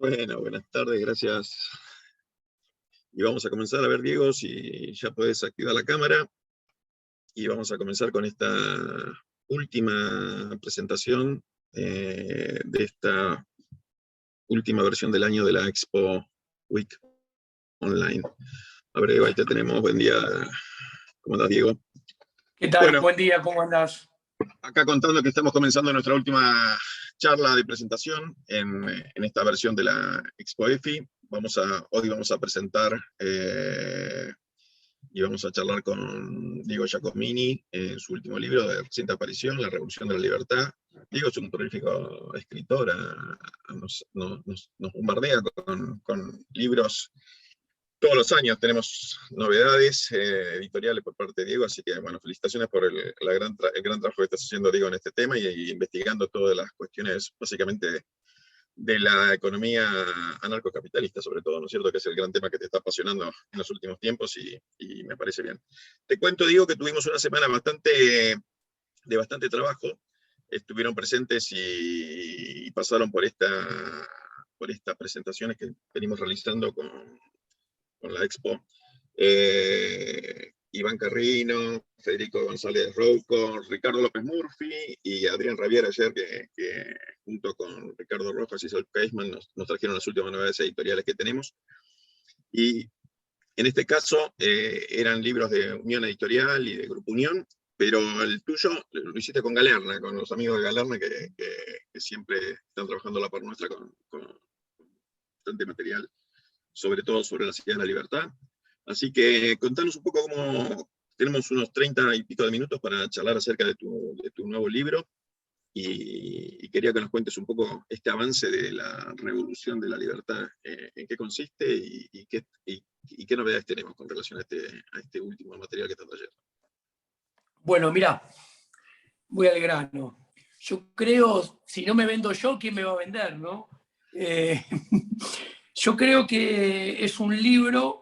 Bueno, buenas tardes, gracias. Y vamos a comenzar a ver, Diego, si ya podés activar la cámara. Y vamos a comenzar con esta última presentación de esta última versión del año de la Expo Week Online. A ver, ahí te tenemos. Buen día. ¿Cómo andás, Diego? ¿Qué tal? Bueno, buen día, ¿cómo andás? Acá contando que estamos comenzando nuestra última charla de presentación en esta versión de la Expo EFI. Hoy vamos a presentar y vamos a charlar con Diego Giacomini en su último libro de reciente aparición, La Revolución de la Libertad. Diego es un prolífico escritor, nos bombardea con libros. Todos los años tenemos novedades editoriales por parte de Diego, así que bueno, felicitaciones por el gran trabajo que estás haciendo, Diego, en este tema y investigando todas las cuestiones básicamente de la economía anarcocapitalista, sobre todo, ¿no es cierto? Que es el gran tema que te está apasionando en los últimos tiempos y me parece bien. Te cuento, Diego, que tuvimos una semana de bastante trabajo. Estuvieron presentes y pasaron por estas presentaciones que venimos realizando con la Expo. Iván Carrino, Federico González Rouco, Ricardo López Murphy y Adrián Ravier ayer, que junto con Ricardo Rojas y Saul Keisman nos trajeron las últimas novedades editoriales que tenemos. Y en este caso eran libros de Unión Editorial y de Grupo Unión, pero el tuyo lo hiciste con Galerna, con los amigos de Galerna que siempre están trabajando a la par nuestra con bastante material, sobre todo sobre la ciudad de la libertad. Así que contanos un poco cómo tenemos unos 30 y pico de minutos para charlar acerca de tu nuevo libro y quería que nos cuentes un poco este avance de la revolución de la libertad, en qué consiste y qué novedades tenemos con relación a este último material que está trayendo. Bueno, mira, voy al grano. Yo creo, si no me vendo yo, ¿quién me va a vender, no? Yo creo que es un libro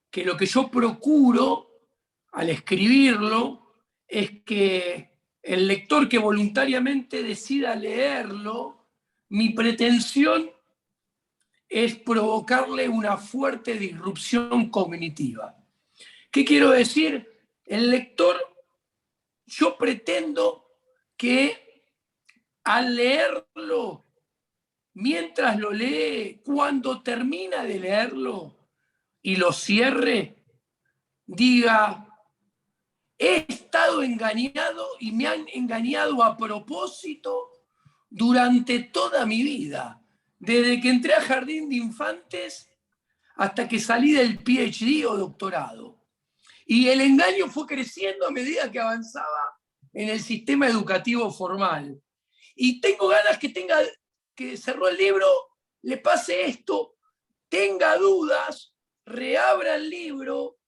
que lo que yo procuro al escribirlo es que el lector que voluntariamente decida leerlo, mi pretensión es provocarle una fuerte disrupción cognitiva. ¿Qué quiero decir? El lector, yo pretendo que al leerlo, mientras lo lee, cuando termina de leerlo y lo cierre, diga: he estado engañado y me han engañado a propósito durante toda mi vida, desde que entré a jardín de infantes hasta que salí del PhD o doctorado. Y el engaño fue creciendo a medida que avanzaba en el sistema educativo formal. Y tengo ganas que cerró el libro, le pase esto, tenga dudas, reabra el libro,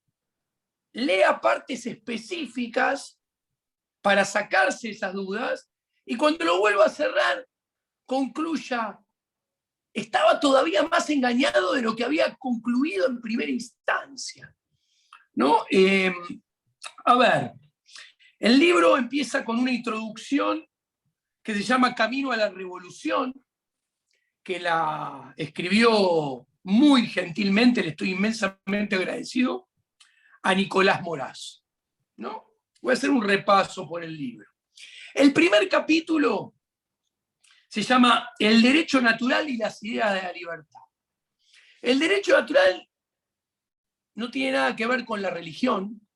lea partes específicas para sacarse esas dudas y cuando lo vuelva a cerrar, concluya: estaba todavía más engañado de lo que había concluido en primera instancia, ¿no? A ver, el libro empieza con una introducción que se llama Camino a la Revolución, que la escribió muy gentilmente, le estoy inmensamente agradecido, a Nicolás Moraz, ¿no? Voy a hacer un repaso por el libro. El primer capítulo se llama El derecho natural y las ideas de la libertad. El derecho natural no tiene nada que ver con la religión,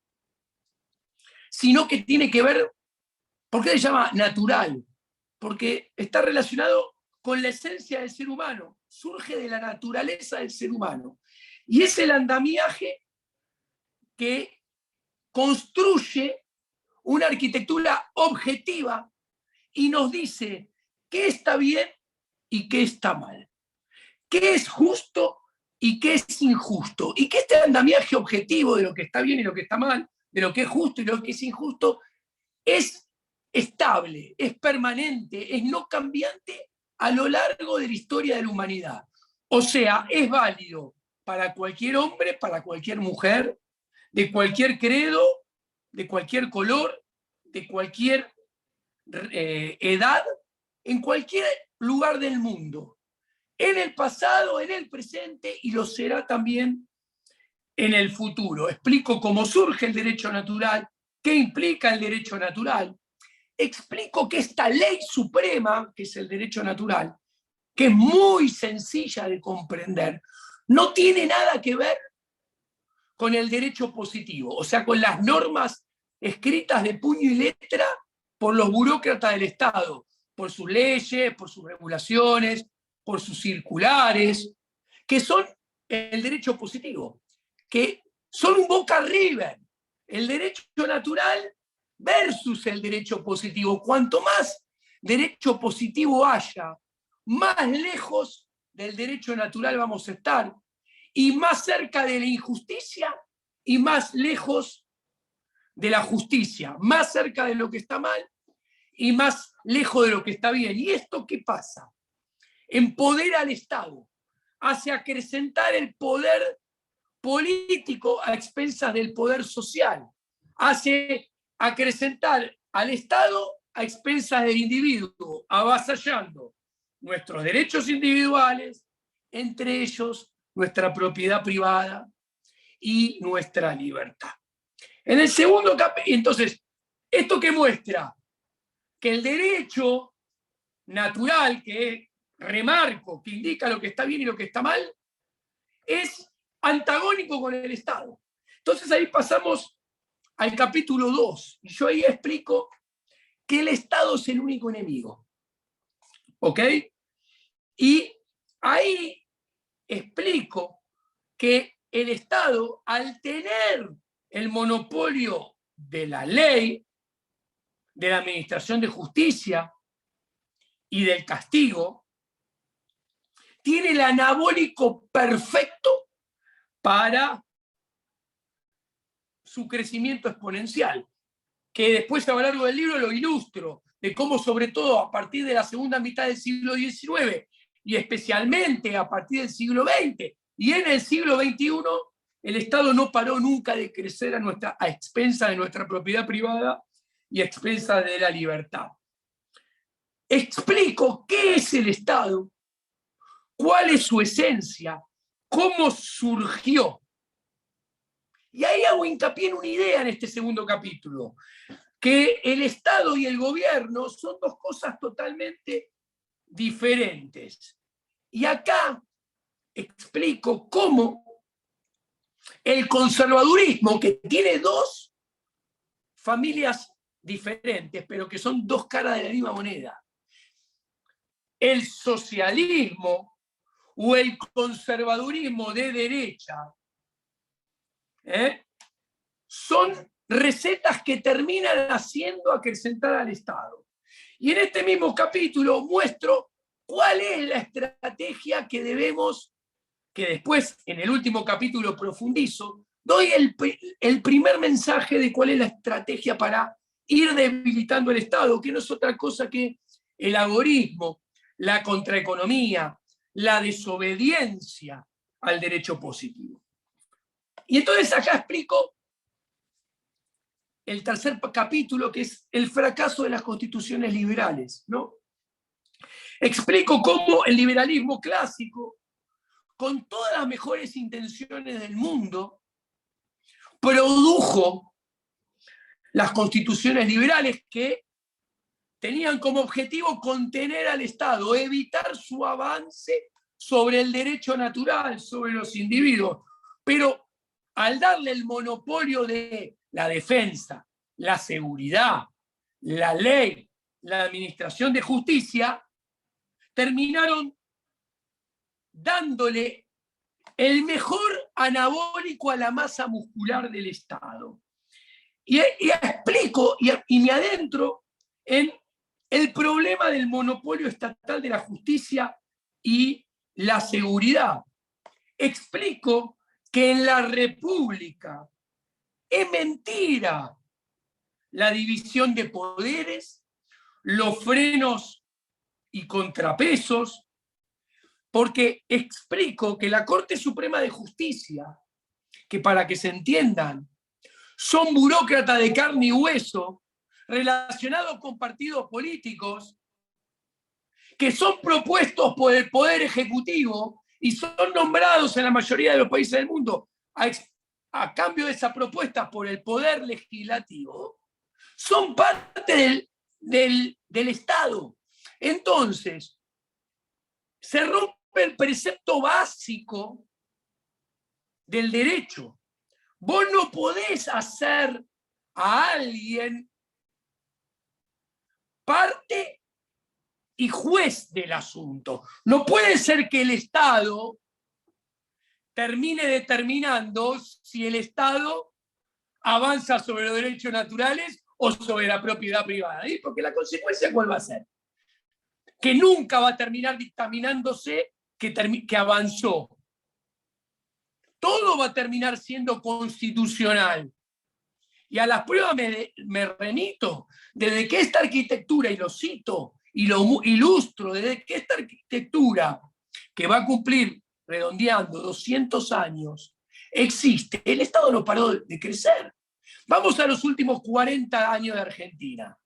sino que tiene que ver, ¿por qué se llama natural? Porque está relacionado con la esencia del ser humano, surge de la naturaleza del ser humano. Y es el andamiaje que construye una arquitectura objetiva y nos dice qué está bien y qué está mal, qué es justo y qué es injusto, y que este andamiaje objetivo de lo que está bien y lo que está mal, de lo que es justo y lo que es injusto, es estable, es permanente, es no cambiante a lo largo de la historia de la humanidad. O sea, es válido para cualquier hombre, para cualquier mujer, de cualquier credo, de cualquier color, de cualquier edad, en cualquier lugar del mundo. en el pasado, en el presente, y lo será también en el futuro. Explico cómo surge el derecho natural, qué implica el derecho natural. Explico que esta ley suprema, que es el derecho natural, que es muy sencilla de comprender, no tiene nada que ver con el derecho positivo, o sea, con las normas escritas de puño y letra por los burócratas del Estado, por sus leyes, por sus regulaciones, por sus circulares, que son el derecho positivo, que son un boca river, el derecho natural versus el derecho positivo. Cuanto más derecho positivo haya, más lejos del derecho natural vamos a estar, y más cerca de la injusticia y más lejos de la justicia, más cerca de lo que está mal y más lejos de lo que está bien. ¿Y esto qué pasa? Empodera al Estado, hace acrecentar el poder político a expensas del poder social, hace acrecentar al Estado a expensas del individuo, avasallando nuestros derechos individuales, entre ellos nuestra propiedad privada y nuestra libertad. En el segundo capítulo, entonces, ¿esto qué muestra? Que el derecho natural, que remarco, que indica lo que está bien y lo que está mal, es antagónico con el Estado. Entonces ahí pasamos al capítulo 2, y yo ahí explico que el Estado es el único enemigo. ¿Ok? Y ahí explico que el Estado, al tener el monopolio de la ley, de la administración de justicia y del castigo, tiene el anabólico perfecto para su crecimiento exponencial, que después a lo largo del libro lo ilustro, de cómo sobre todo a partir de la segunda mitad del siglo XIX y especialmente a partir del siglo XX y en el siglo XXI, el Estado no paró nunca de crecer a expensas de nuestra propiedad privada y a expensas de la libertad. Explico qué es el Estado, cuál es su esencia, cómo surgió. Y ahí hago hincapié en una idea en este segundo capítulo, que el Estado y el gobierno son dos cosas totalmente diferentes. Y acá explico cómo el conservadurismo, que tiene dos familias diferentes, pero que son dos caras de la misma moneda, el socialismo o el conservadurismo de derecha, son recetas que terminan haciendo acrecentar al Estado. Y en este mismo capítulo muestro cuál es la estrategia que debemos, que después en el último capítulo profundizo, doy el primer mensaje de cuál es la estrategia para ir debilitando el Estado, que no es otra cosa que el agorismo, la contraeconomía, la desobediencia al derecho positivo. Y entonces acá explico el tercer capítulo, que es el fracaso de las constituciones liberales, ¿no? Explico cómo el liberalismo clásico, con todas las mejores intenciones del mundo, produjo las constituciones liberales que tenían como objetivo contener al Estado, evitar su avance sobre el derecho natural, sobre los individuos, pero al darle el monopolio de la defensa, la seguridad, la ley, la administración de justicia, terminaron dándole el mejor anabólico a la masa muscular del Estado. Y explico y me adentro en el problema del monopolio estatal de la justicia y la seguridad. Explico que en la República es mentira la división de poderes, los frenos y contrapesos, porque explico que la Corte Suprema de Justicia, que para que se entiendan, son burócratas de carne y hueso, relacionados con partidos políticos, que son propuestos por el Poder Ejecutivo y son nombrados en la mayoría de los países del mundo a cambio de esa propuesta por el Poder Legislativo, son parte del Estado. Entonces, se rompe el precepto básico del derecho. Vos no podés hacer a alguien parte y juez del asunto. No puede ser que el Estado termine determinando si el Estado avanza sobre los derechos naturales o sobre la propiedad privada. ¿Sí? Porque la consecuencia, ¿cuál va a ser? Que nunca va a terminar dictaminándose que avanzó. Todo va a terminar siendo constitucional. Y a las pruebas me remito, desde que esta arquitectura, y lo cito y lo ilustro, desde que esta arquitectura, que va a cumplir, redondeando, 200 años, existe, el Estado no paró de crecer. Vamos a los últimos 40 años de Argentina.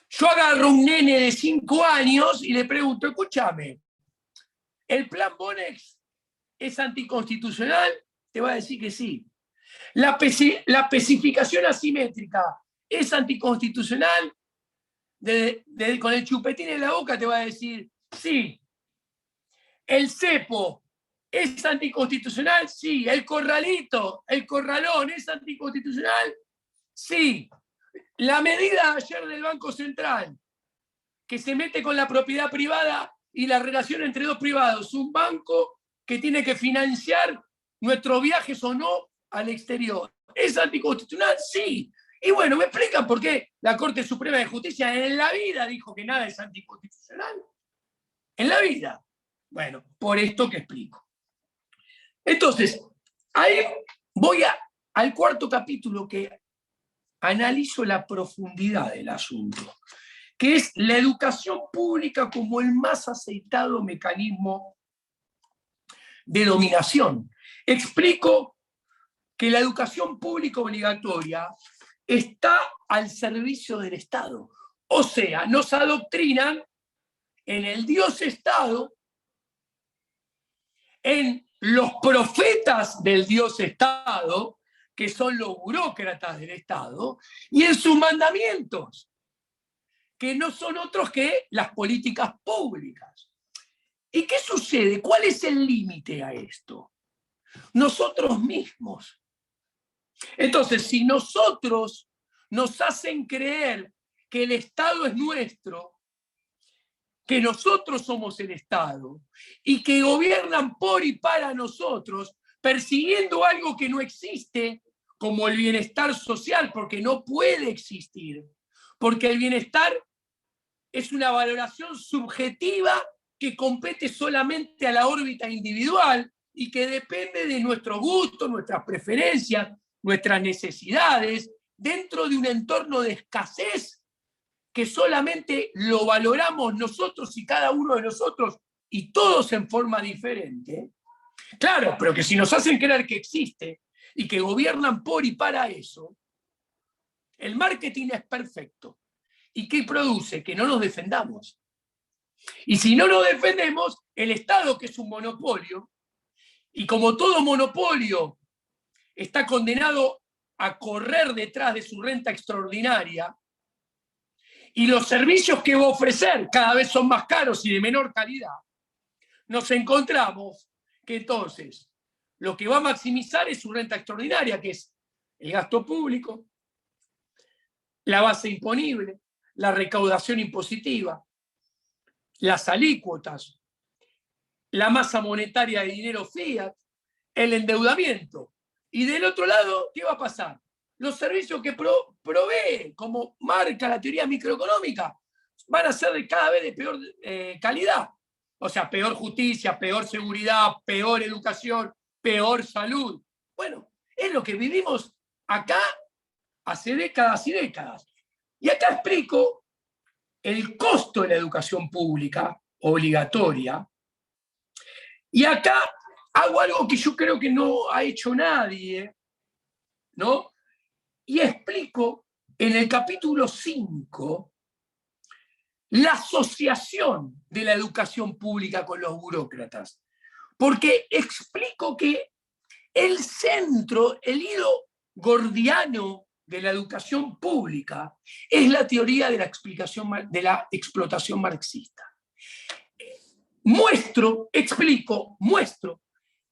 Yo agarro un nene de 5 años y le pregunto, escúchame, ¿el plan Bonex es anticonstitucional? Te va a decir que sí. La especificación asimétrica es anticonstitucional. Con el chupetín en la boca te va a decir sí. El cepo es anticonstitucional, sí. El corralito, el corralón es anticonstitucional, sí. La medida ayer del Banco Central, que se mete con la propiedad privada y la relación entre dos privados, un banco que tiene que financiar nuestros viajes o no al exterior, ¿es anticonstitucional? Sí. Y bueno, ¿me explican por qué la Corte Suprema de Justicia en la vida dijo que nada es anticonstitucional? En la vida. Bueno, por esto que explico. Entonces, ahí voy al cuarto capítulo que analizo la profundidad del asunto, que es la educación pública como el más aceitado mecanismo de dominación. Explico que la educación pública obligatoria está al servicio del Estado. O sea, nos adoctrinan en el Dios Estado, en los profetas del Dios Estado, que son los burócratas del Estado, y en sus mandamientos, que no son otros que las políticas públicas. ¿Y qué sucede? ¿Cuál es el límite a esto? Nosotros mismos. Entonces, si nosotros nos hacen creer que el Estado es nuestro, que nosotros somos el Estado y que gobiernan por y para nosotros, persiguiendo algo que no existe, como el bienestar social, porque no puede existir, porque el bienestar es una valoración subjetiva que compete solamente a la órbita individual y que depende de nuestros gustos, nuestras preferencias, nuestras necesidades, dentro de un entorno de escasez que solamente lo valoramos nosotros y cada uno de nosotros y todos en forma diferente. Claro, pero que si nos hacen creer que existe y que gobiernan por y para eso, el marketing es perfecto. ¿Y qué produce? Que no nos defendamos. Y si no nos defendemos, el Estado, que es un monopolio, y como todo monopolio está condenado a correr detrás de su renta extraordinaria, y los servicios que va a ofrecer cada vez son más caros y de menor calidad, nos encontramos que entonces lo que va a maximizar es su renta extraordinaria, que es el gasto público, la base imponible, la recaudación impositiva, las alícuotas, la masa monetaria de dinero fiat, el endeudamiento. Y del otro lado, ¿qué va a pasar? Los servicios que provee, como marca la teoría microeconómica, van a ser de cada vez de peor calidad. O sea, peor justicia, peor seguridad, peor educación, peor salud. Bueno, es lo que vivimos acá hace décadas y décadas. Y acá explico el costo de la educación pública obligatoria. Y acá hago algo que yo creo que no ha hecho nadie, ¿no? Y explico en el capítulo 5 la asociación de la educación pública con los burócratas, porque explico que el centro, el hilo gordiano de la educación pública es la teoría de de la explotación marxista. Muestro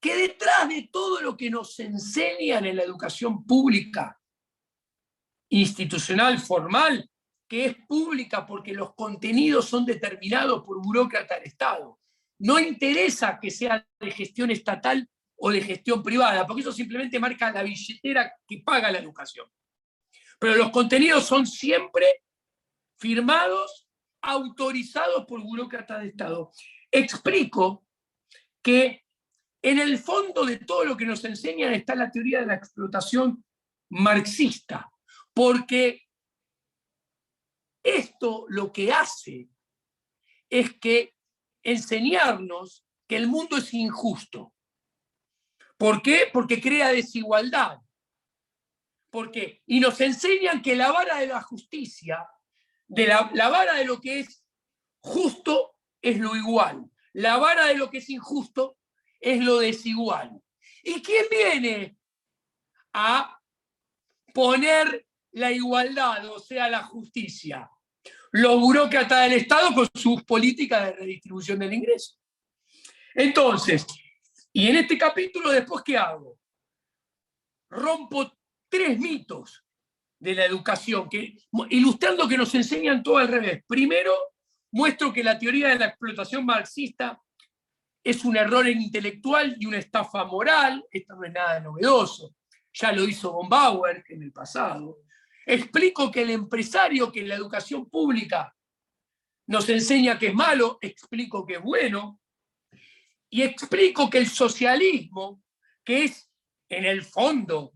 que detrás de todo lo que nos enseñan en la educación pública, institucional, formal, que es pública porque los contenidos son determinados por burócratas del Estado, no interesa que sea de gestión estatal o de gestión privada, porque eso simplemente marca la billetera que paga la educación. Pero los contenidos son siempre firmados, autorizados por burócratas de Estado. Explico que en el fondo de todo lo que nos enseñan está la teoría de la explotación marxista, porque esto lo que hace es que enseñarnos que el mundo es injusto. ¿Por qué? Porque crea desigualdad. ¿Por qué? Y nos enseñan que la vara de la justicia, la vara de lo que es justo es lo igual. La vara de lo que es injusto es lo desigual. ¿Y quién viene a poner la igualdad, o sea, la justicia? Los burócratas del Estado con sus políticas de redistribución del ingreso. Entonces, y en este capítulo después, ¿qué hago? Rompo 3 mitos de la educación, ilustrando que nos enseñan todo al revés. Primero, muestro que la teoría de la explotación marxista es un error intelectual y una estafa moral. Esto no es nada novedoso. Ya lo hizo von Bauer en el pasado. Explico que el empresario, que en la educación pública nos enseña que es malo, explico que es bueno. Y explico que el socialismo, que es en el fondo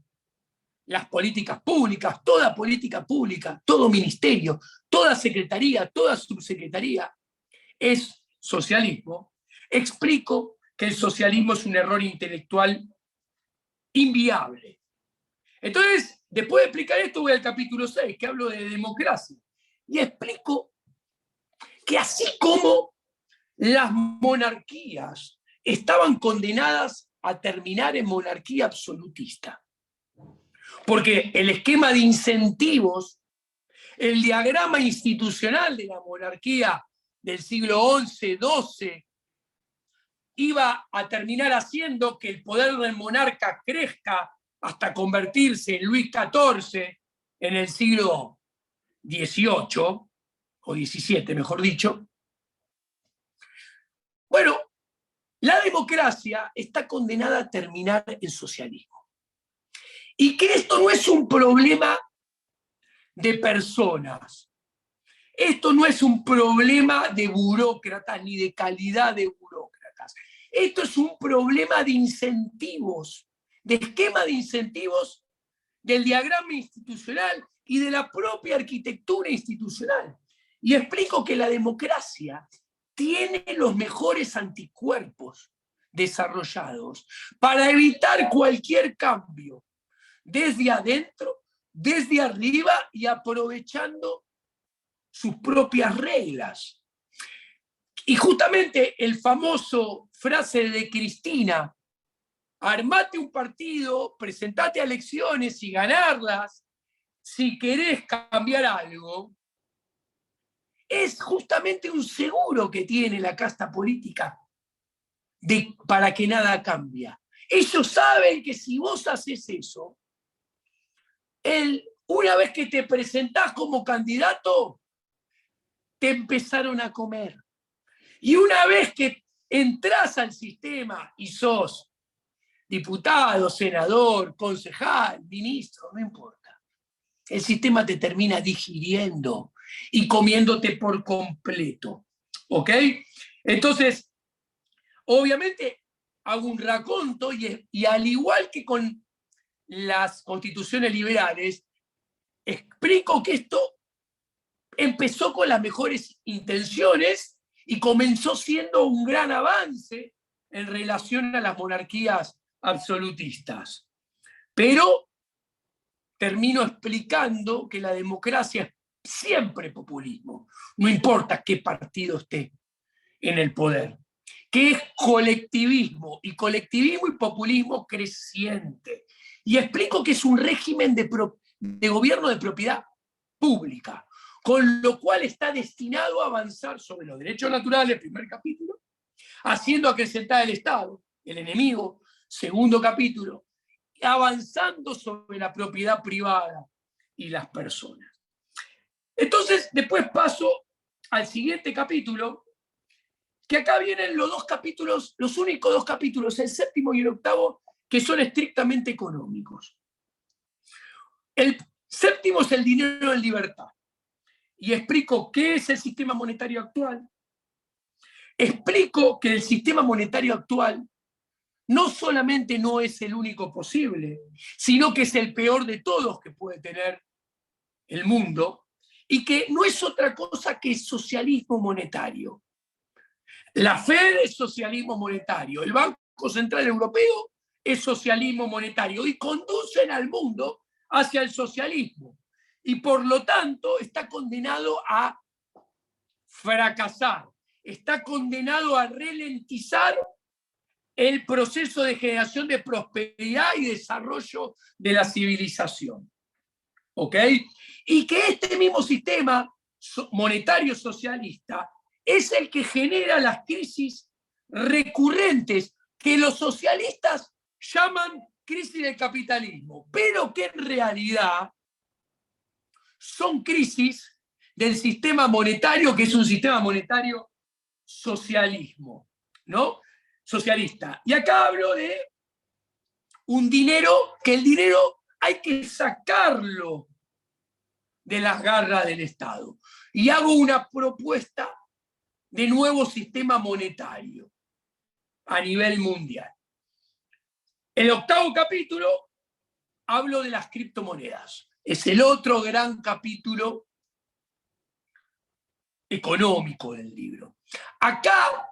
las políticas públicas, toda política pública, todo ministerio, toda secretaría, toda subsecretaría, es socialismo. Explico que el socialismo es un error intelectual inviable. Entonces, después de explicar esto, voy al capítulo 6, que hablo de democracia. Y explico que así como las monarquías estaban condenadas a terminar en monarquía absolutista, porque el esquema de incentivos, el diagrama institucional de la monarquía del siglo XI, XII, iba a terminar haciendo que el poder del monarca crezca hasta convertirse en Luis XIV en el siglo XVIII, o XVII, mejor dicho. Bueno, la democracia está condenada a terminar en socialismo. Y que esto no es un problema de personas. Esto no es un problema de burócratas ni de calidad de burócratas. Esto es un problema de incentivos, de esquema de incentivos del diagrama institucional y de la propia arquitectura institucional. Y explico que la democracia tiene los mejores anticuerpos desarrollados para evitar cualquier cambio, desde adentro, desde arriba y aprovechando sus propias reglas. Y justamente el famoso frase de Cristina, armate un partido, presentate a elecciones y ganarlas, si querés cambiar algo, es justamente un seguro que tiene la casta política para que nada cambie. Ellos saben que si vos haces eso, una vez que te presentás como candidato, te empezaron a comer. Y una vez que entras al sistema y sos diputado, senador, concejal, ministro, no importa, el sistema te termina digiriendo y comiéndote por completo. ¿Ok? Entonces, obviamente, hago un raconto y al igual que con las constituciones liberales, explico que esto empezó con las mejores intenciones y comenzó siendo un gran avance en relación a las monarquías absolutistas. Pero termino explicando que la democracia siempre populismo, no importa qué partido esté en el poder, que es colectivismo y populismo creciente. Y explico que es un régimen de gobierno de propiedad pública, con lo cual está destinado a avanzar sobre los derechos naturales, primer capítulo, haciendo acrecentar el Estado, el enemigo, segundo capítulo, avanzando sobre la propiedad privada y las personas. Entonces, después paso al siguiente capítulo, que acá vienen los dos capítulos, los únicos dos capítulos, el séptimo y el octavo, que son estrictamente económicos. El séptimo es el dinero en libertad. Y explico qué es el sistema monetario actual. Explico que el sistema monetario actual no solamente no es el único posible, sino que es el peor de todos que puede tener el mundo, y que no es otra cosa que socialismo monetario. La Fed es socialismo monetario, el Banco Central Europeo es socialismo monetario, y conducen al mundo hacia el socialismo. Y por lo tanto está condenado a fracasar, está condenado a ralentizar el proceso de generación de prosperidad y desarrollo de la civilización. ¿Ok? Y que este mismo sistema monetario socialista es el que genera las crisis recurrentes que los socialistas llaman crisis del capitalismo, pero que en realidad son crisis del sistema monetario, que es un sistema monetario socialismo, ¿no? Socialista. Y acá hablo de un dinero, que el dinero hay que sacarlo de las garras del Estado. Y hago una propuesta de nuevo sistema monetario a nivel mundial. El octavo capítulo hablo de las criptomonedas. Es el otro gran capítulo económico del libro. Acá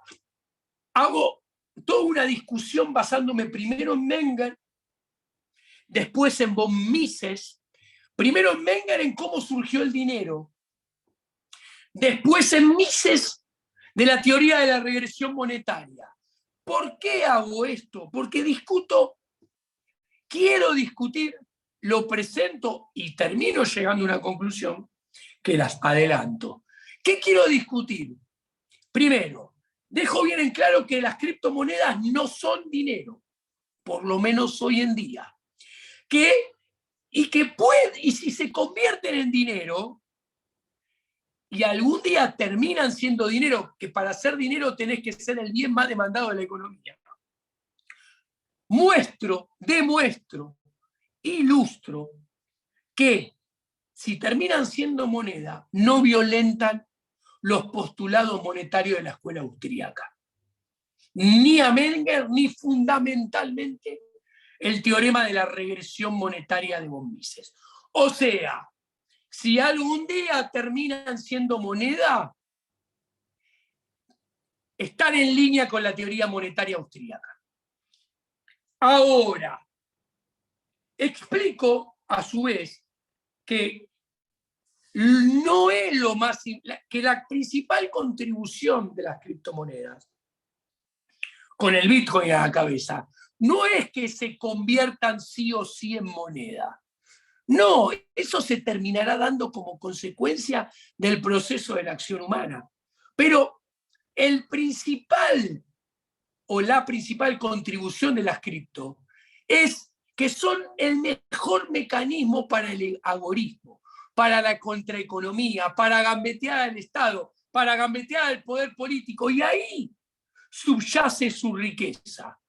hago toda una discusión basándome primero en Menger, después en von Mises, primero en Menger en cómo surgió el dinero, después en Mises de la teoría de la regresión monetaria. ¿Por qué hago esto? Porque quiero discutir, lo presento y termino llegando a una conclusión que las adelanto. ¿Qué quiero discutir? Primero, dejo bien en claro que las criptomonedas no son dinero, por lo menos hoy en día. Y si se convierten en dinero, y algún día terminan siendo dinero, que para ser dinero tenés que ser el bien más demandado de la economía. Demuestro, ilustro que si terminan siendo moneda, no violentan los postulados monetarios de la escuela austríaca. Ni a Menger, ni fundamentalmente el teorema de la regresión monetaria de von Mises. O sea, si algún día terminan siendo moneda, están en línea con la teoría monetaria austríaca. Ahora, explico a su vez que no es lo más, que la principal contribución de las criptomonedas, con el Bitcoin a la cabeza, no es que se conviertan sí o sí en moneda. No, eso se terminará dando como consecuencia del proceso de la acción humana. Pero el principal o la principal contribución de las cripto es que son el mejor mecanismo para el agorismo, para la contraeconomía, para gambetear al Estado, para gambetear al poder político, y ahí subyace su riqueza,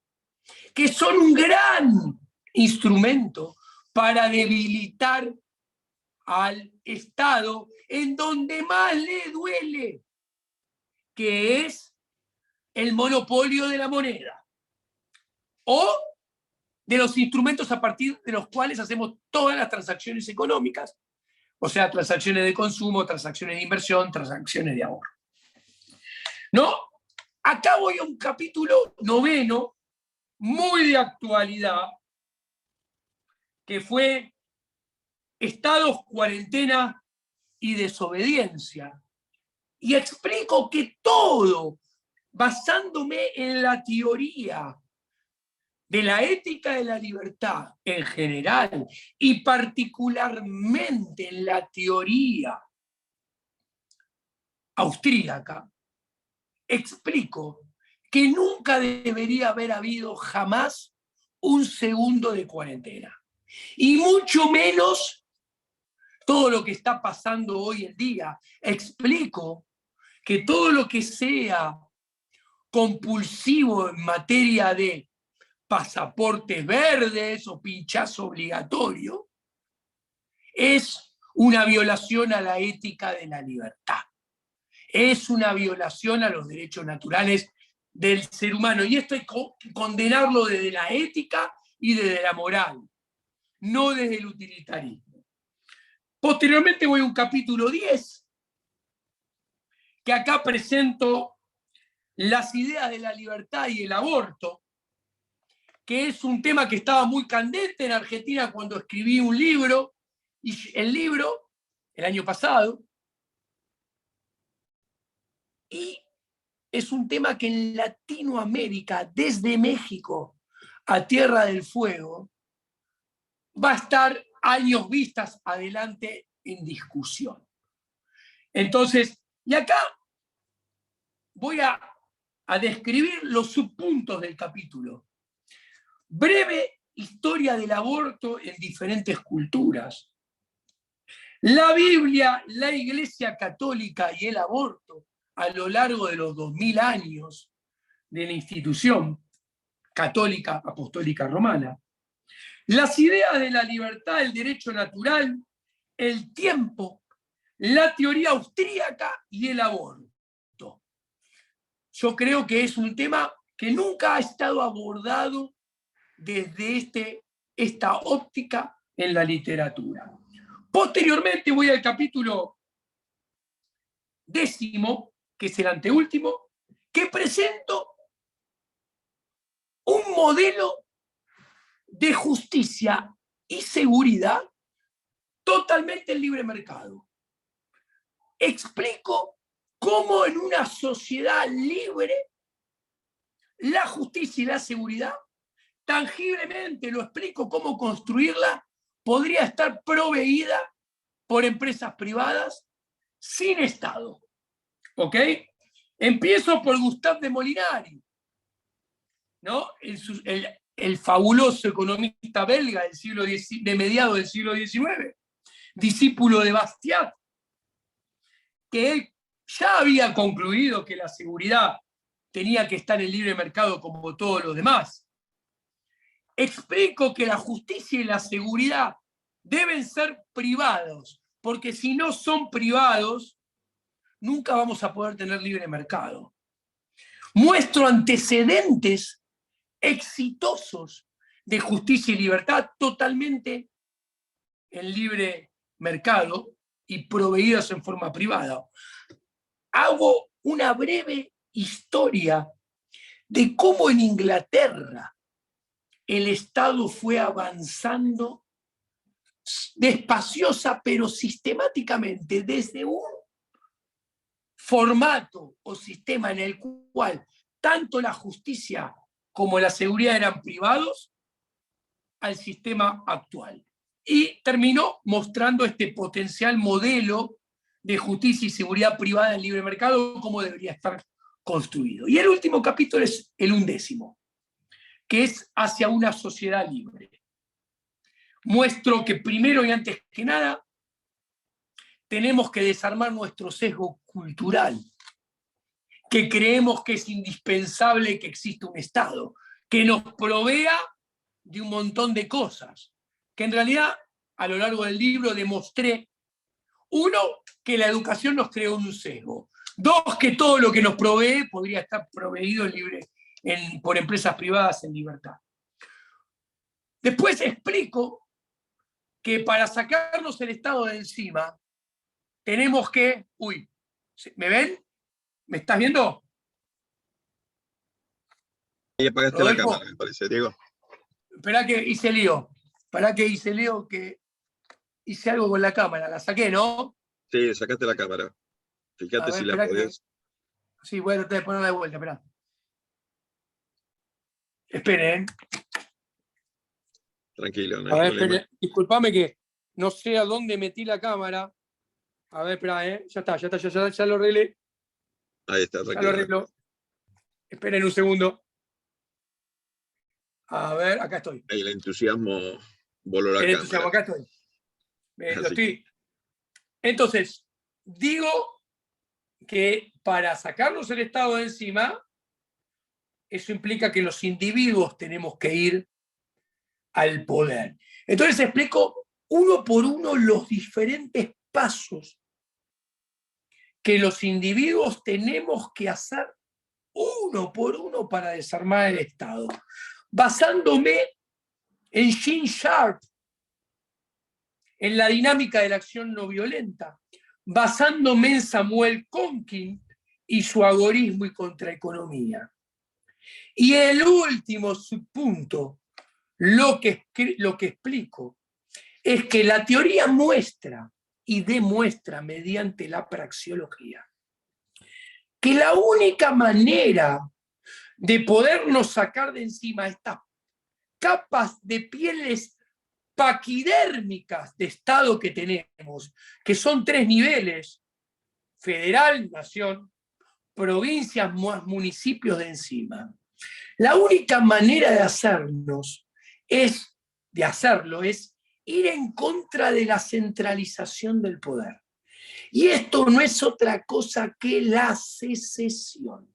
que son un gran instrumento para debilitar al Estado en donde más le duele, que es el monopolio de la moneda o de los instrumentos a partir de los cuales hacemos todas las transacciones económicas, o sea, transacciones de consumo, transacciones de inversión, transacciones de ahorro. ¿No? Acá voy a un capítulo noveno, muy de actualidad, que fue estados, cuarentena y desobediencia. Y explico que todo, basándome en la teoría de la ética de la libertad en general y particularmente en la teoría austríaca, explico que nunca debería haber habido jamás un segundo de cuarentena. Y mucho menos todo lo que está pasando hoy en día. Explico que todo lo que sea compulsivo en materia de pasaportes verdes o pinchazo obligatorio es una violación a la ética de la libertad. Es una violación a los derechos naturales del ser humano. Y esto hay que condenarlo desde la ética y desde la moral, no desde el utilitarismo. Posteriormente voy a un capítulo 10, que acá presento las ideas de la libertad y el aborto, que es un tema que estaba muy candente en Argentina cuando escribí un libro, y el libro, el año pasado, y es un tema que en Latinoamérica, desde México a Tierra del Fuego, va a estar años vistas adelante en discusión. Entonces, y acá voy a describir los subpuntos del capítulo. Breve historia del aborto en diferentes culturas. La Biblia, la Iglesia Católica y el aborto a lo largo de los 2000 años de la institución católica apostólica romana. Las ideas de la libertad, el derecho natural, el tiempo, la teoría austríaca y el aborto. Yo creo que es un tema que nunca ha estado abordado desde esta óptica en la literatura. Posteriormente voy al capítulo 10, que es el anteúltimo, que presento un modelo de justicia y seguridad totalmente en libre mercado. Explico cómo en una sociedad libre la justicia y la seguridad, tangiblemente lo explico cómo construirla, podría estar proveída por empresas privadas sin Estado. ¿Ok? Empiezo por Gustave de Molinari, ¿no? El fabuloso economista belga de mediados del siglo XIX, discípulo de Bastiat, que él ya había concluido que la seguridad tenía que estar en libre mercado como todos los demás. Explico que la justicia y la seguridad deben ser privados, porque si no son privados, nunca vamos a poder tener libre mercado. Muestro antecedentes exitosos de justicia y libertad totalmente en libre mercado y proveídos en forma privada. Hago una breve historia de cómo en Inglaterra el Estado fue avanzando despaciosa pero sistemáticamente desde un formato o sistema en el cual tanto la justicia como la seguridad eran privados al sistema actual. Y terminó mostrando este potencial modelo de justicia y seguridad privada en libre mercado, cómo debería estar construido. Y el último capítulo es el 11, que es hacia una sociedad libre. Muestro que primero y antes que nada tenemos que desarmar nuestro sesgo cultural, que creemos que es indispensable que exista un Estado, que nos provea de un montón de cosas, que en realidad a lo largo del libro demostré, uno, que la educación nos creó un sesgo, dos, que todo lo que nos provee podría estar proveído por empresas privadas en libertad. Después explico que para sacarnos el Estado de encima tenemos que... Uy, ¿me ven? ¿Me estás viendo? Ahí apagaste la cámara, me parece, Diego. Esperá que hice lío, que hice algo con la cámara, la saqué, ¿no? Sí, sacaste la cámara. A Fíjate ver, si la espera podés. Sí, voy a tratar de ponerla de vuelta, espera. Esperen. Tranquilo, no A hay ver, problema. esperen. Disculpame que no sé a dónde metí la cámara. A ver, espera, ya está, ya lo arreglé. Ahí está, Ya lo tranquilo. arreglo. Esperen un segundo. A ver, acá estoy. Ahí el entusiasmo voló la El cámara. entusiasmo, acá estoy. Lo Así que, estoy. Entonces, digo que para sacarnos el Estado de encima, eso implica que los individuos tenemos que ir al poder. Entonces explico uno por uno los diferentes pasos que los individuos tenemos que hacer uno por uno para desarmar el Estado, basándome en Gene Sharp, en la dinámica de la acción no violenta, basándome en Samuel Conkin y su algoritmo y contraeconomía. Y el último subpunto, lo que explico, es que la teoría muestra y demuestra mediante la praxeología que la única manera de podernos sacar de encima estas capas de pieles paquidérmicas de Estado que tenemos, que son 3 niveles, federal, nación, provincias, municipios de encima. La única manera de hacerlo es ir en contra de la centralización del poder. Y esto no es otra cosa que la secesión.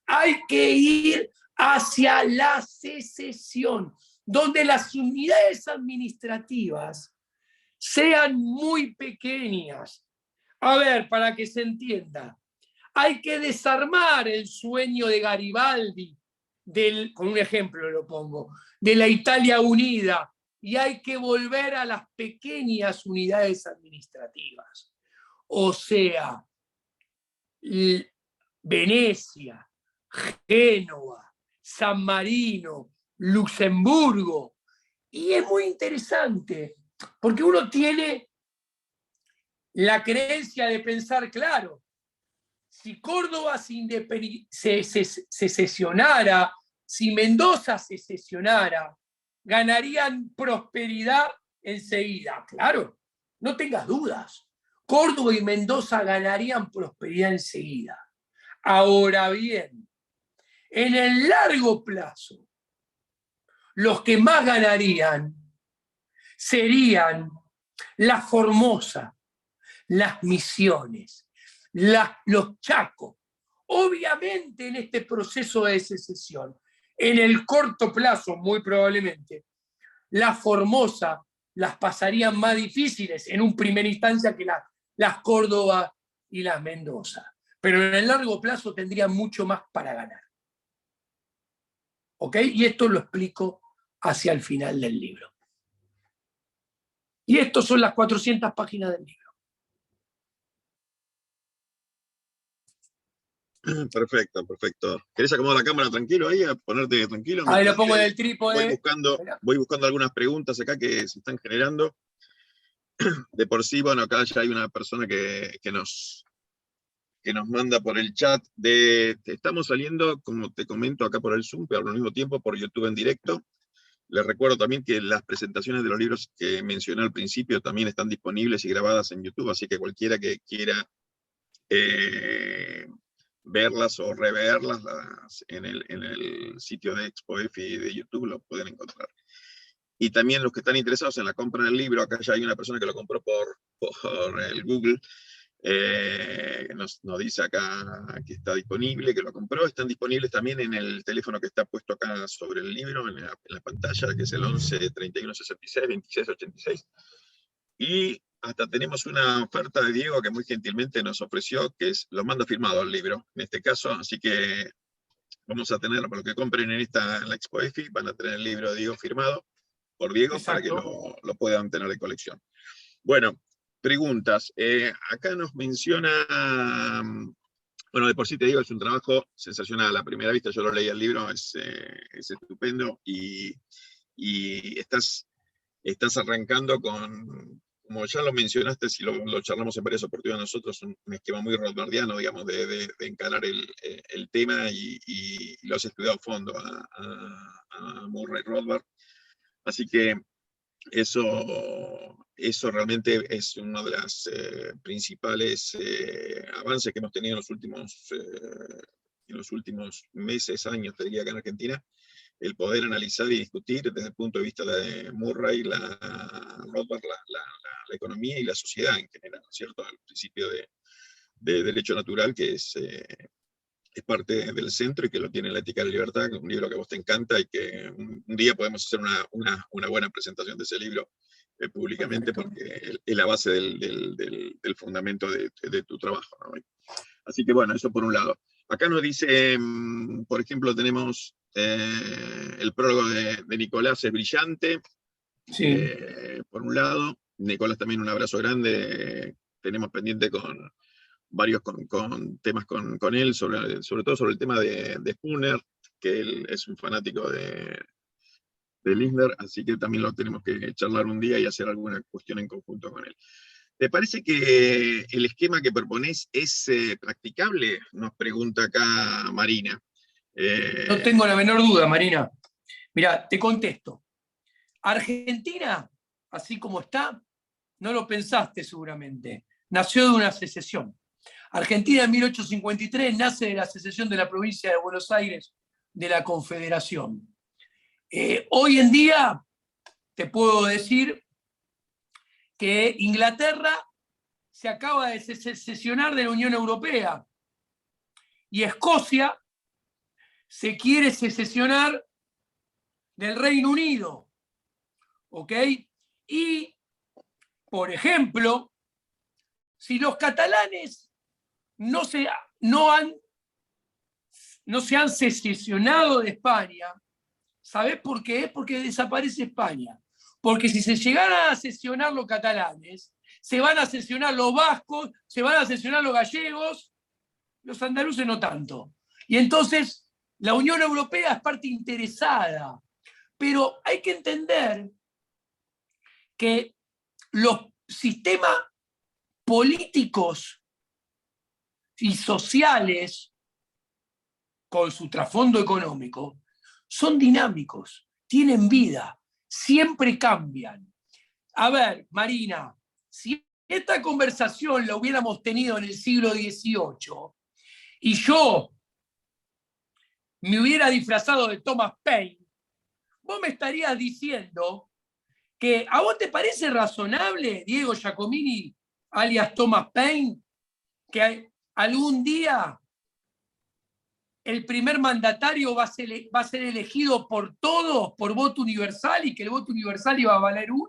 Hay que ir hacia la secesión, donde las unidades administrativas sean muy pequeñas. A ver, para que se entienda, hay que desarmar el sueño de Garibaldi, con un ejemplo lo pongo, de la Italia unida, y hay que volver a las pequeñas unidades administrativas. O sea, Venecia, Génova, San Marino, Luxemburgo. Y es muy interesante, porque uno tiene la creencia de pensar, claro, si Córdoba se sesionara, si Mendoza se sesionara, ganarían prosperidad enseguida. Claro, no tengas dudas. Córdoba y Mendoza ganarían prosperidad enseguida. Ahora bien, en el largo plazo, los que más ganarían serían la Formosa, las Misiones, los Chacos. Obviamente en este proceso de secesión, en el corto plazo, muy probablemente, la Formosa las pasarían más difíciles en un primera instancia que las Córdoba y las Mendoza. Pero en el largo plazo tendrían mucho más para ganar. ¿Ok? Y esto lo explico hacia el final del libro. Y estas son las 400 páginas del libro. perfecto, perfecto. ¿Querés acomodar la cámara tranquilo ahí, a ponerte tranquilo? Ahí lo Mientras pongo en el trípode. voy buscando algunas preguntas acá que se están generando. De por sí, bueno, acá ya hay una persona que nos manda por el chat estamos saliendo, como te comento, acá por el Zoom, pero al mismo tiempo por YouTube en directo. Les recuerdo también que las presentaciones de los libros que mencioné al principio también están disponibles y grabadas en YouTube, así que cualquiera que quiera verlas o reverlas en el sitio de ExpoEFI de YouTube lo pueden encontrar. Y también los que están interesados en la compra del libro, acá ya hay una persona que lo compró por el Google, nos dice acá que está disponible, que lo compró. Están disponibles también en el teléfono que está puesto acá sobre el libro, en la pantalla, que es el 11 31 66 26 86. Y hasta tenemos una oferta de Diego que muy gentilmente nos ofreció, que es lo manda firmado el libro, en este caso. Así que vamos a tener, por lo que compren en la Expo EFI, van a tener el libro de Diego firmado por Diego. Exacto. Para que lo puedan tener de colección. Bueno, preguntas. Acá nos menciona, bueno, de por sí te digo, es un trabajo sensacional. A primera vista yo lo leí el libro, es estupendo, y estás arrancando con como ya lo mencionaste, si lo charlamos en varias oportunidades nosotros, un esquema muy rothbardiano, digamos, de encarar el tema y lo has estudiado a fondo a Murray Rothbard. Así que eso realmente es uno de los principales avances que hemos tenido en los últimos meses, años, te diría, acá en Argentina, el poder analizar y discutir desde el punto de vista de Murray, Rothbard, la economía y la sociedad en general, ¿cierto? El principio de derecho natural, que es parte del centro y que lo tiene La Ética de la Libertad, que es un libro que a vos te encanta y que un día podemos hacer una buena presentación de ese libro públicamente, porque es la base del fundamento de tu trabajo, ¿no? Así que bueno, eso por un lado. Acá nos dice, por ejemplo, tenemos el prólogo de Nicolás, es brillante, Sí. por un lado. Nicolás, también un abrazo grande. Tenemos pendiente con varios temas con él, sobre todo sobre el tema de Spooner, que él es un fanático de Lindner, así que también lo tenemos que charlar un día y hacer alguna cuestión en conjunto con él. ¿Te parece que el esquema que proponés es practicable? Nos pregunta acá Marina. No tengo la menor duda, Marina. Mira, te contesto. Argentina, así como está, no lo pensaste seguramente, nació de una secesión. Argentina en 1853 nace de la secesión de la provincia de Buenos Aires de la Confederación. Hoy en día te puedo decir que Inglaterra se acaba de secesionar de la Unión Europea y Escocia se quiere secesionar del Reino Unido. ¿Ok? Y, por ejemplo, si los catalanes no se han secesionado de España, ¿sabés por qué? Porque desaparece España. Porque si se llegaran a sesionar los catalanes, se van a sesionar los vascos, se van a sesionar los gallegos, los andaluces no tanto. Y entonces la Unión Europea es parte interesada. Pero hay que entender que los sistemas políticos y sociales, con su trasfondo económico, son dinámicos, tienen vida, siempre cambian. A ver, Marina, si esta conversación la hubiéramos tenido en el siglo XVIII y yo me hubiera disfrazado de Thomas Paine, vos me estarías diciendo que a vos te parece razonable, Diego Giacomini, alias Thomas Paine, que algún día el primer mandatario va a ser elegido por todos por voto universal y que el voto universal iba a valer 1?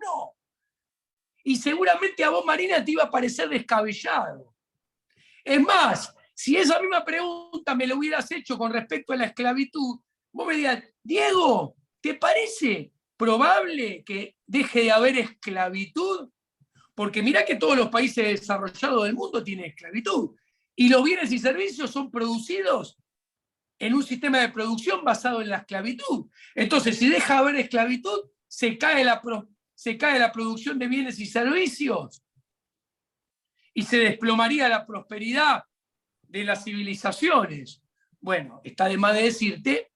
Y seguramente a vos, Marina, te iba a parecer descabellado. Es más, si esa misma pregunta me lo hubieras hecho con respecto a la esclavitud, vos me dirías, Diego, ¿te parece probable que deje de haber esclavitud? Porque mirá que todos los países desarrollados del mundo tienen esclavitud. Y los bienes y servicios son producidos en un sistema de producción basado en la esclavitud. Entonces, si deja de haber esclavitud, se cae la producción de bienes y servicios y se desplomaría la prosperidad de las civilizaciones. Bueno, está de más de decirte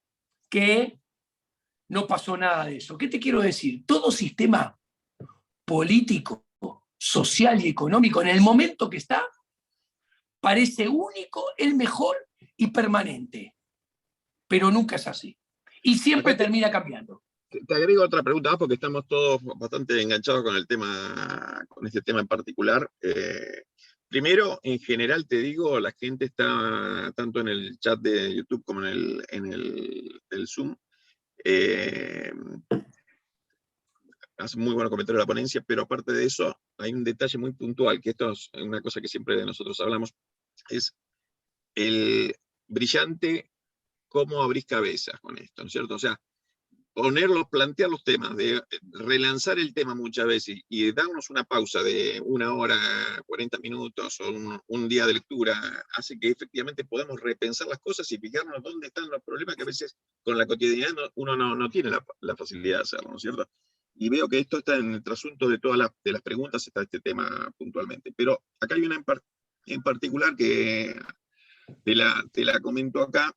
que no pasó nada de eso. ¿Qué te quiero decir? Todo sistema político, social y económico, en el momento que está, parece único, el mejor y permanente. Pero nunca es así. Y siempre termina cambiando. Te agrego otra pregunta más porque estamos todos bastante enganchados con el tema, con este tema en particular. Primero, en general te digo, la gente está tanto en el chat de YouTube como en el Zoom. Hace muy buenos comentarios de la ponencia, pero aparte de eso, hay un detalle muy puntual, que esto es una cosa que siempre nosotros hablamos, es el brillante cómo abrís cabezas con esto, ¿no es cierto? O sea, plantear los temas, de relanzar el tema muchas veces y darnos una pausa de 1 hora, 40 minutos o un día de lectura, hace que efectivamente podamos repensar las cosas y fijarnos dónde están los problemas que a veces con la cotidianidad uno no tiene la facilidad de hacerlo, ¿no es cierto? y veo que esto está en el trasunto de todas las preguntas, está este tema puntualmente. Pero acá hay una en particular que te la comento acá,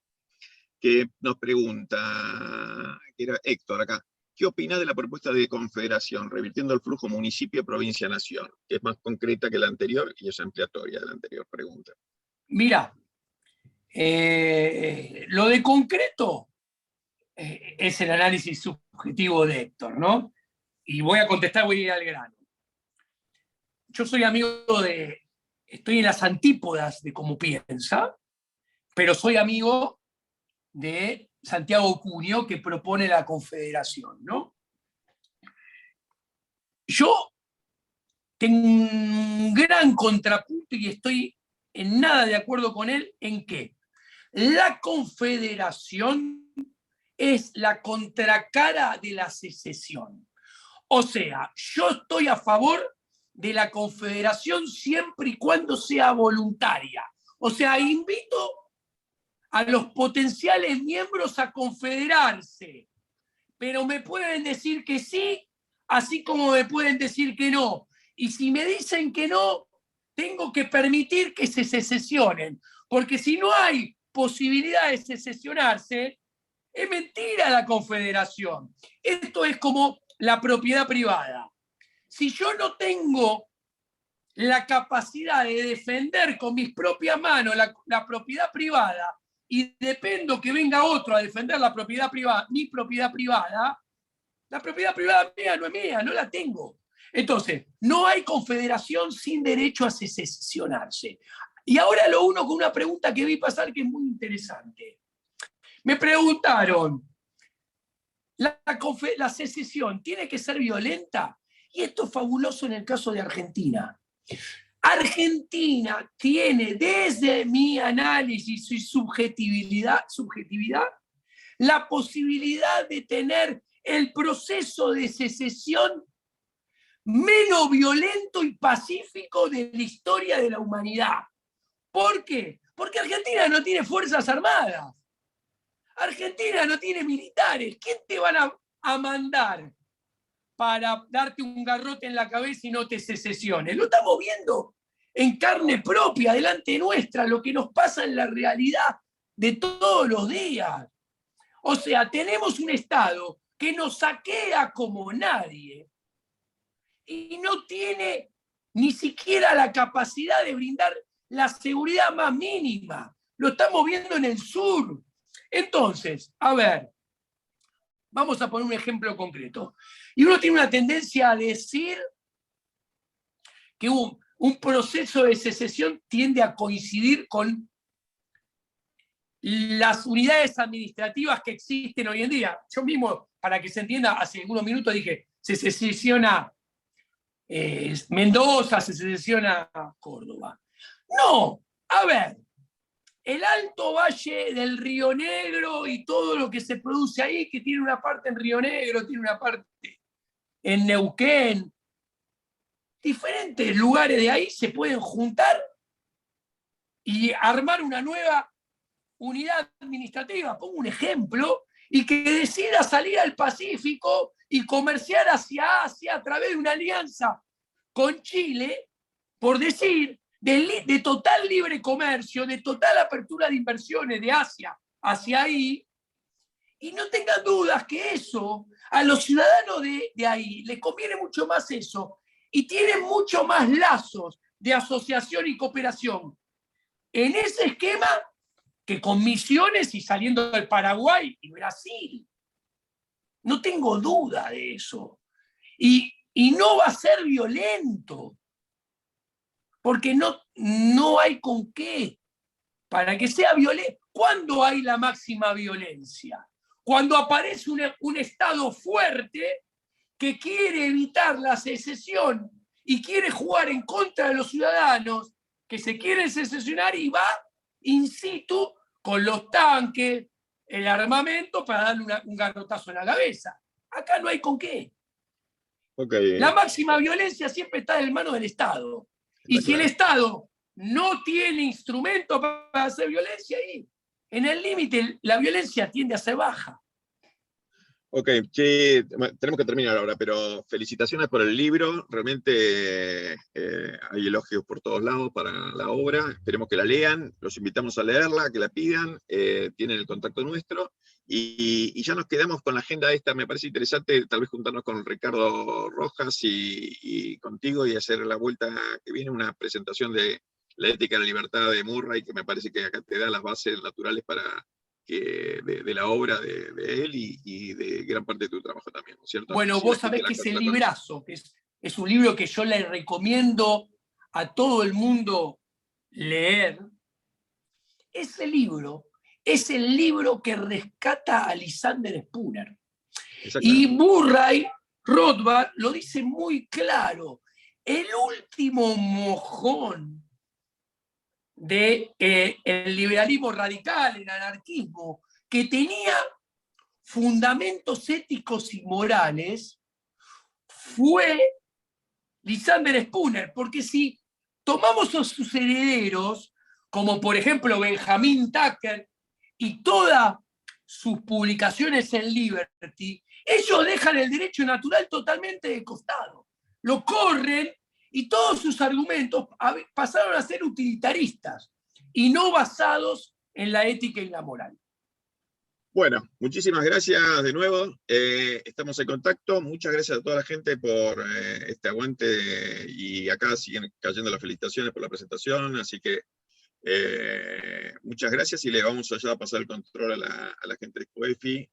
que nos pregunta, que era Héctor acá. ¿Qué opinás de la propuesta de confederación, revirtiendo el flujo municipio, provincia, nación? Que es más concreta que la anterior y es ampliatoria de la anterior pregunta. Mira, lo de concreto es el análisis subjetivo de Héctor, ¿no? Y voy a contestar, voy a ir al grano. Yo soy amigo estoy en las antípodas de cómo piensa, pero soy amigo de Santiago Cunio, que propone la confederación, ¿no? Yo tengo un gran contrapunto y estoy en nada de acuerdo con él en que la confederación es la contracara de la secesión. O sea, yo estoy a favor de la confederación siempre y cuando sea voluntaria. O sea, invito a los potenciales miembros a confederarse, pero me pueden decir que sí, así como me pueden decir que no. Y si me dicen que no, tengo que permitir que se secesionen, porque si no hay posibilidad de secesionarse, es mentira la confederación. Esto es como la propiedad privada. Si yo no tengo la capacidad de defender con mis propias manos la propiedad privada y dependo que venga otro a defender la propiedad privada, mi propiedad privada, la propiedad privada mía no es mía, no la tengo. Entonces, no hay confederación sin derecho a secesionarse. Y ahora lo uno con una pregunta que vi pasar que es muy interesante. Me preguntaron, ¿la secesión tiene que ser violenta? Y esto es fabuloso en el caso de Argentina. Argentina tiene, desde mi análisis y subjetividad, la posibilidad de tener el proceso de secesión menos violento y pacífico de la historia de la humanidad. ¿Por qué? Porque Argentina no tiene fuerzas armadas. Argentina no tiene militares. ¿Quién te van a mandar para darte un garrote en la cabeza y no te secesiones? Lo estamos viendo en carne propia, delante nuestra, lo que nos pasa en la realidad de todos los días. O sea, tenemos un Estado que nos saquea como nadie y no tiene ni siquiera la capacidad de brindar la seguridad más mínima. Lo estamos viendo en el sur. Entonces, a ver, vamos a poner un ejemplo concreto. Y uno tiene una tendencia a decir que un proceso de secesión tiende a coincidir con las unidades administrativas que existen hoy en día. Yo mismo, para que se entienda, hace unos minutos dije, se secesiona Mendoza, se secesiona Córdoba. No, a ver, el Alto Valle del Río Negro y todo lo que se produce ahí, que tiene una parte en Río Negro, tiene una parte en Neuquén, diferentes lugares de ahí se pueden juntar y armar una nueva unidad administrativa, pongo un ejemplo, y que decida salir al Pacífico y comerciar hacia Asia a través de una alianza con Chile, por decir, de total libre comercio, de total apertura de inversiones de Asia hacia ahí, y no tengan dudas que eso, a los ciudadanos de ahí, les conviene mucho más eso, y tienen mucho más lazos de asociación y cooperación en ese esquema que con Misiones y saliendo del Paraguay y Brasil. No tengo duda de eso. Y no va a ser violento, porque no hay con qué. Para que sea violento, ¿cuándo hay la máxima violencia? Cuando aparece un Estado fuerte que quiere evitar la secesión y quiere jugar en contra de los ciudadanos que se quieren secesionar y va in situ con los tanques, el armamento para darle un garrotazo en la cabeza. Acá no hay con qué. Okay. La máxima violencia siempre está en manos del Estado. Y si el Estado no tiene instrumento para hacer violencia, ahí, en el límite, la violencia tiende a ser baja. Ok, sí, tenemos que terminar ahora, pero felicitaciones por el libro. Realmente hay elogios por todos lados para la obra. Esperemos que la lean. Los invitamos a leerla, que la pidan. Tienen el contacto nuestro. Y ya nos quedamos con la agenda esta. Me parece interesante tal vez juntarnos con Ricardo Rojas y contigo y hacer la vuelta que viene, una presentación de la ética de la libertad de Murray, que me parece que acá te da las bases naturales para de la obra de él y de gran parte de tu trabajo también, ¿no es cierto? Bueno, Si la vos gente sabés la, que ese la conoce. librazo, que es un libro que yo le recomiendo a todo el mundo leer, ese libro es el libro que rescata a Lysander Spooner. Y Exactamente. Murray Rothbard lo dice muy claro. El último mojón del liberalismo radical, el anarquismo, que tenía fundamentos éticos y morales, fue Lysander Spooner, porque si tomamos a sus herederos, como por ejemplo Benjamin Tucker y todas sus publicaciones en Liberty, ellos dejan el derecho natural totalmente de costado, lo corren y todos sus argumentos pasaron a ser utilitaristas y no basados en la ética y la moral. Bueno, muchísimas gracias de nuevo. Estamos en contacto. Muchas gracias a toda la gente por este aguante y acá siguen cayendo las felicitaciones por la presentación. Así que muchas gracias y le vamos allá a pasar el control a la gente de COEFI